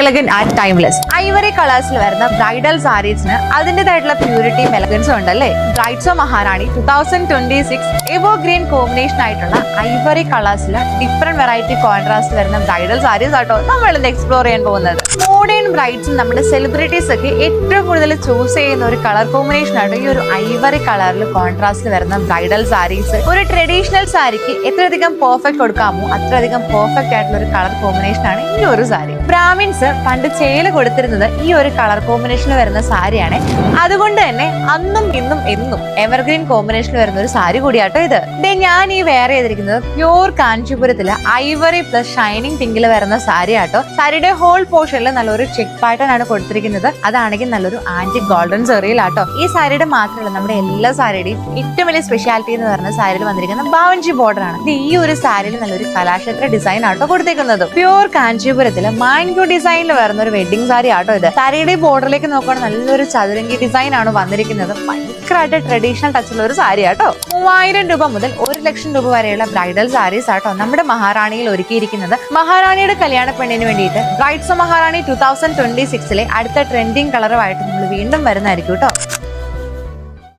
elegant and timeless. Ivory കളേഴ്സിൽ വരുന്ന bridal സാരീസിന് അതിൻ്റെതായിട്ടുള്ള പ്യൂരിറ്റിയും എലഗൻസും ഉണ്ടല്ലേ. Brides of Maharani 2026 എവോ green combination ആയിട്ടുള്ള ഐവറി കളേഴ്സിൽ ഡിഫറെന്റ് വെറൈറ്റി കോൺട്രാസ്റ്റ് വരുന്ന ബ്രൈഡൽ സാരീസ് ആട്ടോ നമ്മൾ ഇന്ന് എക്സ്പ്ലോർ ചെയ്യാൻ പോകുന്നത്. മോഡേൺ ബ്രൈഡ്സും നമ്മുടെ സെലിബ്രിറ്റീസ് ഒക്കെ ഏറ്റവും കൂടുതൽ ചൂസ് ചെയ്യുന്ന ഒരു കളർ കോമ്പിനേഷൻ ആട്ടോ ഈ ഒരു ഐവറി കളറിൽ കോൺട്രാസ്റ്റ് വരുന്ന ബ്രൈഡൽ സാരീസ്. ഒരു ട്രഡീഷണൽ സാരിക്ക് എത്രയധികം പെർഫെക്റ്റ് കൊടുക്കാമോ അത്രയധികം പെർഫെക്റ്റ് ആയിട്ടുള്ള ഒരു കളർ കോമ്പിനേഷൻ ആണ് ഈ ഒരു സാരി. ബ്രാഹ്മിൻസ് പണ്ട് ചേല് കൊടുത്തിരുന്നത് ഈ ഒരു കളർ കോമ്പിനേഷനിൽ വരുന്ന സാരിയാണ്. അതുകൊണ്ട് തന്നെ അന്നും ഇന്നും എന്നും എവർഗ്രീൻ കോമ്പിനേഷനിൽ വരുന്ന ഒരു സാരി കൂടിയാട്ടോ ഇത്. ഞാൻ ഈ വെയർ ചെയ്തിരിക്കുന്നത് പ്യൂർ കാഞ്ചീപുരത്തില് ഐവറി പ്ലസ് ഷൈനിങ് പിങ്കിൽ വരുന്ന സാരി ആട്ടോ. സാരിയുടെ ഹോൾ പോർഷനിൽ നല്ലൊരു ചെക്ക് പാറ്റേൺ ആണ് കൊടുത്തിരിക്കുന്നത്. അതാണെങ്കിൽ നല്ലൊരു ആന്റി ഗോൾഡൻ സെറിയിലാട്ടോ. ഈ സാരിയുടെ മാത്രമല്ല നമ്മുടെ എല്ലാ സാരിയുടെയും ഏറ്റവും വലിയ സ്പെഷ്യാലിറ്റി എന്ന് പറഞ്ഞ സാരിയിൽ വന്നിരിക്കുന്ന ബാവഞ്ചി ബോർഡർ ആണ്. ഇത് ഈ ഒരു സാരിയിൽ നല്ലൊരു കലാക്ഷേത്ര ഡിസൈൻ ആട്ടോ കൊടുത്തേക്കുന്നത്. പ്യൂർ കാഞ്ചീപുരത്തില് മാൻക്യൂ ഡിസൈനിൽ വരുന്ന ഒരു വെഡിങ് സാരി ആട്ടോ ഇത്. സാരിയുടെ ബോർഡറിലേക്ക് നോക്കുകയാണെങ്കിൽ നല്ലൊരു ചതുരംഗി ഡിസൈൻ ആണ് വന്നിരിക്കുന്നത്. ഭയങ്കരമായിട്ട് ട്രഡീഷണൽ ടച്ചുള്ള ഒരു സാരി ആട്ടോ. 3000 രൂപ മുതൽ 1 ലക്ഷം രൂപ വരെയുള്ള ബ്രൈഡൽ സാരീസ് ആട്ടോ നമ്മുടെ മഹാറാണിയിൽ ഒരുക്കിയിരിക്കുന്നത്. മഹാറാണിയുടെ കല്യാണ പെണ്ണിന് വേണ്ടിയിട്ട് ബ്രൈഡ്സ് ഓഫ് മഹാറാണി 2026 അടുത്ത ട്രെൻഡിങ് കളറുമായിട്ട് നമ്മൾ വീണ്ടും വരുന്നതായിരിക്കും കേട്ടോ.